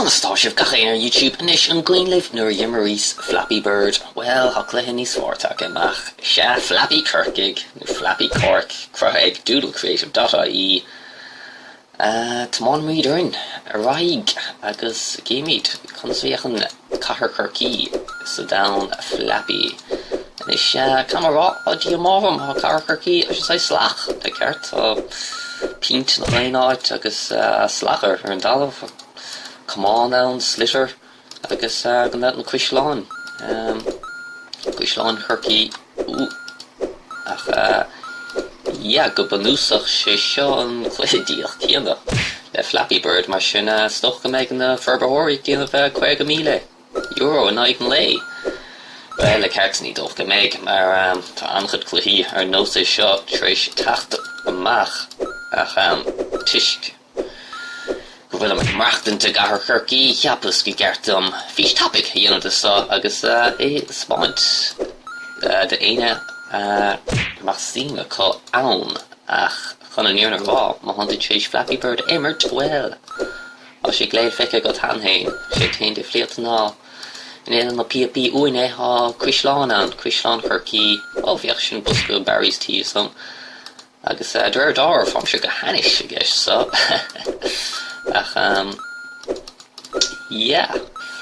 Táimestáisih gachéin ar YouTube inis an gcuinleibh nuair dhimmerís Flappy Bird. Well, thug le níos mhórteach amach se Flappy Corkig nó Flappy Cork cruthaigh doodlecreative.ie T'mon muidirin araig agus imirt sraicfhéachaint cathair corcaí sa down Flappy. Is camera adi amorm ha cathair corcaí as sé slach de ceart pint na réáid agus slachar ar an dalamh Cumán an slitter agus gan that an cuiisleáin corcaí ach go banúsach sé seo an chainéal céanna le Flappy Bird mar sin stoch go méid na ferbaitheoirí céanamh €50 in aigen lei. Well, le ceart ní dóch go méid mar tá an-chuid cluichí ar nósa seo tréis teacht amach ach tuisc go bhfuil am marachtainte cathair corcaí cheaplas go ceart fís topic dhéanamh agus spáint de éine mar sína có ann ach chun an níornar bhá má tháinig tréis Flappy Bird imirt well á sé gléad feice go tanhain sé taon de phléalta ná in éan na PAP uine ha cuiisleán corcaí bhíoch sin busca berries tí som agus dúir dáir fam se go hanis a gceist so ach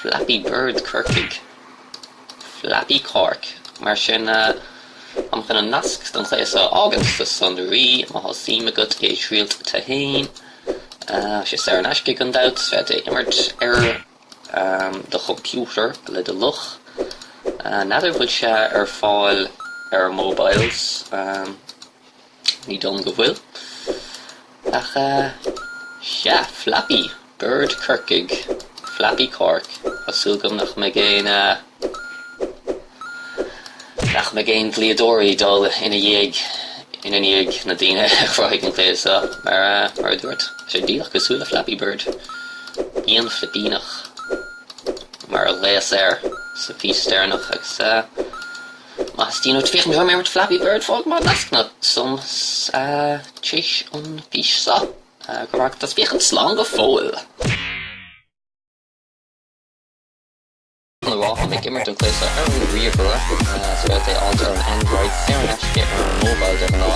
Flappy Bird corcaig Flappy Cork mar sin am chun an nasc don chléas ágans sa sondarí má síime go éisrialt tahain sé sé an eisce an dat fed imirt de computer le de luch nadidir bhfuil se ar fáil ar mobiles ní don go bhfuil ach Flappy Bird corcaig Flappy Cork asúgam nach me géin bbliadóirí dul ina dhéag na daoine chruthigh an cléas mar dúirt sé díach go súla Flappy Bird íon flipínach mar léas sa fístearnach agus mas tíú tríoch mé mar Flappy Bird fág mar nascna som tríis an fís sa go mar tas bíoch an slán go fóil. The raw make imirt an cléas ar an riomhaireachta so that they alter an Android feidir ar an mobile de nó